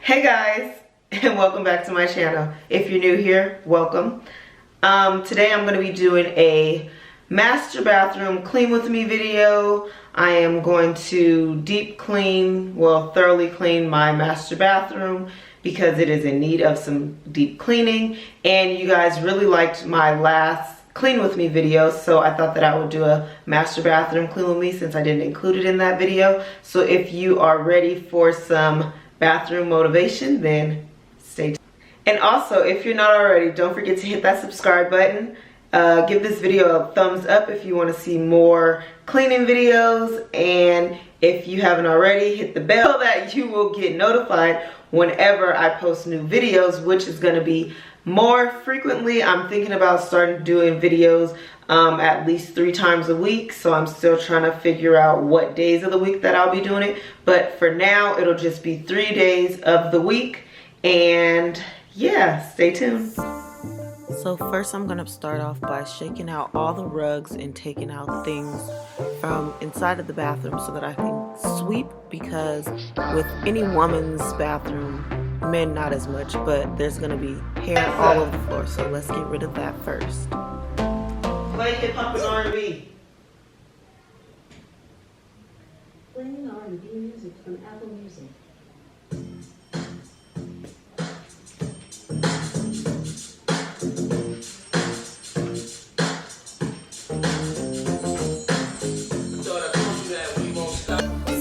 Hey guys, and welcome back to my channel. If you're new here, welcome. Today I'm going to be doing a master bathroom clean with me video. I am going to deep clean, well, thoroughly clean my master bathroom because it is in need of some deep cleaning. And you guys really liked my last clean with me video, so I thought that I would do a master bathroom clean with me since I didn't include it in that video. So if you are ready for some bathroom motivation, then stay tuned. And also, if you're not already, don't forget to hit that subscribe button. Give this video a thumbs up if you want to see more cleaning videos, and if you haven't already, hit the bell so that you will get notified whenever I post new videos, which is going to be more frequently. I'm thinking about starting doing videos at least 3 times a week, so I'm still trying to figure out what days of the week that I'll be doing it, but for now it'll just be 3 days of the week. And yeah, stay tuned. So first I'm gonna start off by shaking out all the rugs and taking out things from inside of the bathroom so that I can sweep, because with any woman's bathroom, men not as much, but there's gonna be hair all over the floor, so let's get rid of that first. Play hip hop and R&B. Playing R&B music from Apple Music.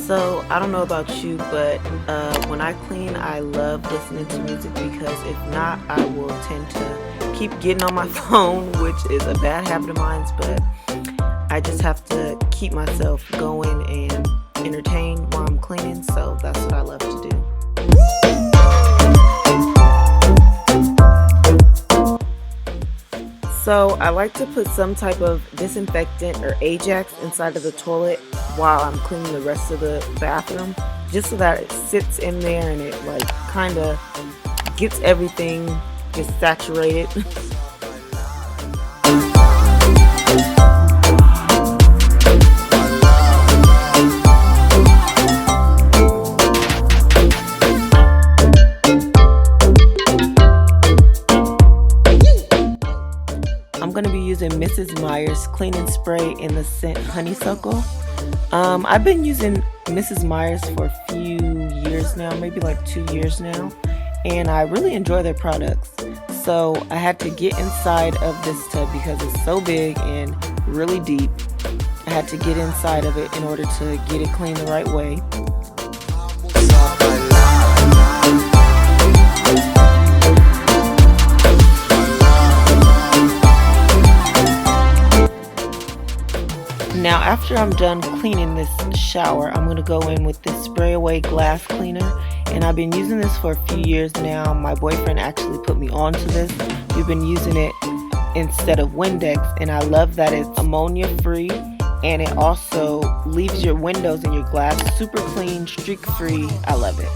So I don't know about you, but when I clean, I love listening to music, because if not, I will tend to keep getting on my phone, which is a bad habit of mine, but I just have to keep myself going and entertained while I'm cleaning, so that's what I love to do. So I like to put some type of disinfectant or Ajax inside of the toilet while I'm cleaning the rest of the bathroom, just so that it sits in there and it like kind of gets everything just saturated. I'm going to be using Mrs. Meyer's cleaning spray in the scent Honeysuckle. I've been using Mrs. Meyer's for a few years now, maybe like 2 years now, and I really enjoy their products. So I had to get inside of this tub because it's so big and really deep. I had to get inside of it in order to get it clean the right way. Now after I'm done cleaning this shower, I'm going to go in with this spray away glass cleaner, and I've been using this for a few years now. My boyfriend actually put me onto this. We've been using it instead of Windex, and I love that it's ammonia free, and it also leaves your windows and your glass super clean, streak free. I love it.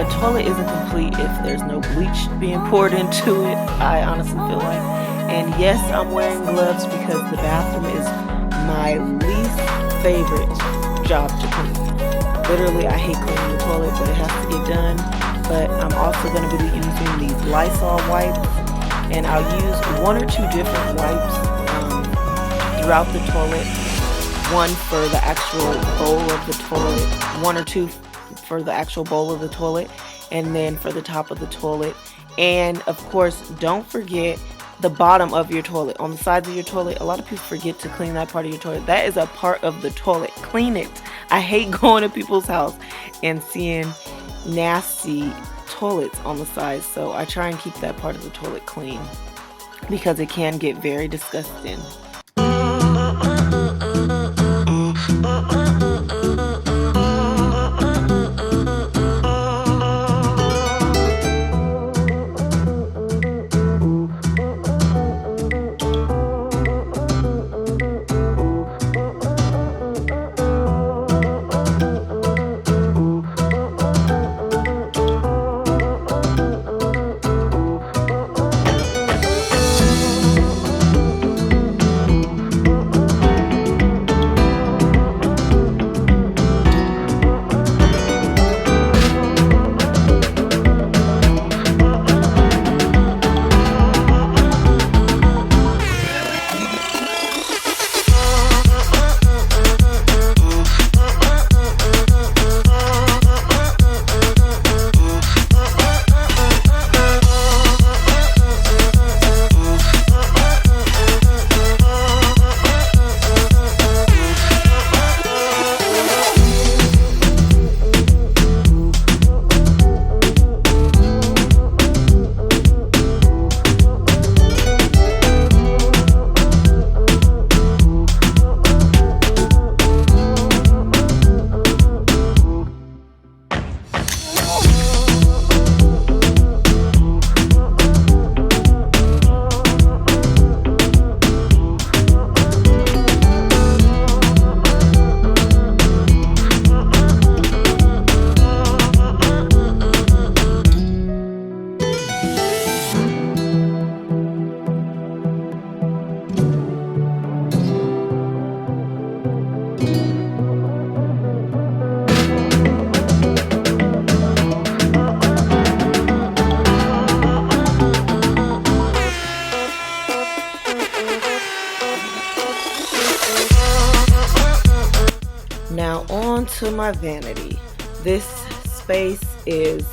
toilet isn't complete if there's no bleach being poured into it, I honestly feel like. And yes, I'm wearing gloves because the bathroom is my least favorite job to clean. Literally, I hate cleaning the toilet, but it has to get done. But I'm also going to be using these Lysol wipes, and I'll use 1 or 2 different wipes throughout the toilet. One for the actual bowl of the toilet, 1 or 2 for the actual bowl of the toilet, and then for the top of the toilet. And of course, don't forget the bottom of your toilet, on the sides of your toilet. A lot of people forget to clean that part of your toilet. That is a part of the toilet. Clean it. I hate going to people's house and seeing nasty toilets on the sides, so I try and keep that part of the toilet clean because it can get very disgusting. Now on to my vanity. This space is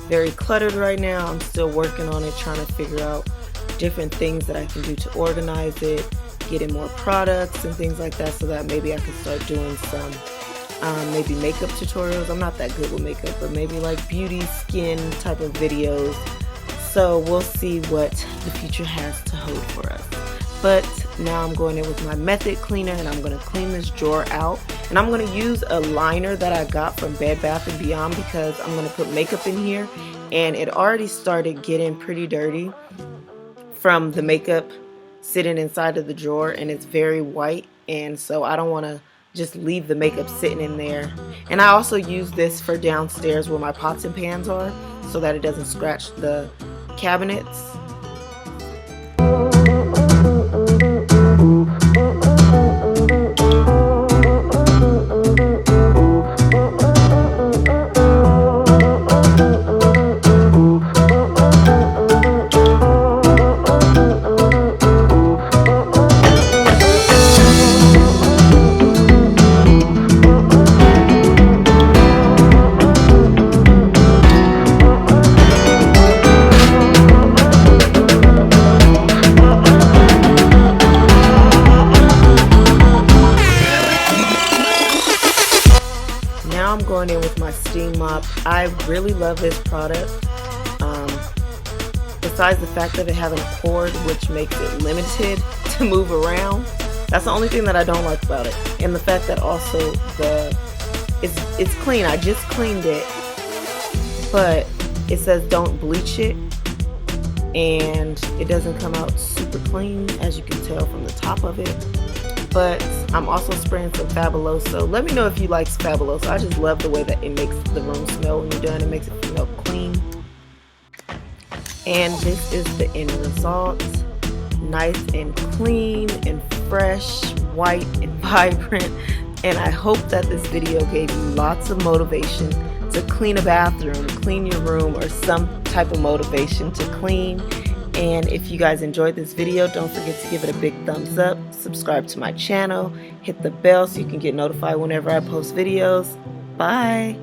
very cluttered right now. I'm still working on it, trying to figure out different things that I can do to organize it, getting more products and things like that, so that maybe I can start doing some maybe makeup tutorials. I'm not that good with makeup, but maybe like beauty, skin type of videos. So we'll see what the future has to hold for us. But now I'm going in with my method cleaner, and I'm going to clean this drawer out. And I'm going to use a liner that I got from Bed Bath & Beyond because I'm going to put makeup in here, and it already started getting pretty dirty from the makeup sitting inside of the drawer, and it's very white, and so I don't want to just leave the makeup sitting in there. And I also use this for downstairs where my pots and pans are, so that it doesn't scratch the cabinets. Going in with my steam mop. I really love this product. Besides the fact that it has a cord, which makes it limited to move around, that's the only thing that I don't like about it. And the fact that also it's clean. I just cleaned it, but it says don't bleach it, and it doesn't come out super clean, as you can tell from the top of it. but I'm also spraying some Fabuloso. Let me know if you like Fabuloso. I just love the way that it makes the room smell when you're done. It makes it smell clean. And this is the end result. Nice and clean and fresh, white and vibrant. And I hope that this video gave you lots of motivation to clean a bathroom, clean your room, or some type of motivation to clean. And if you guys enjoyed this video, don't forget to give it a big thumbs up, subscribe to my channel, hit the bell so you can get notified whenever I post videos. Bye!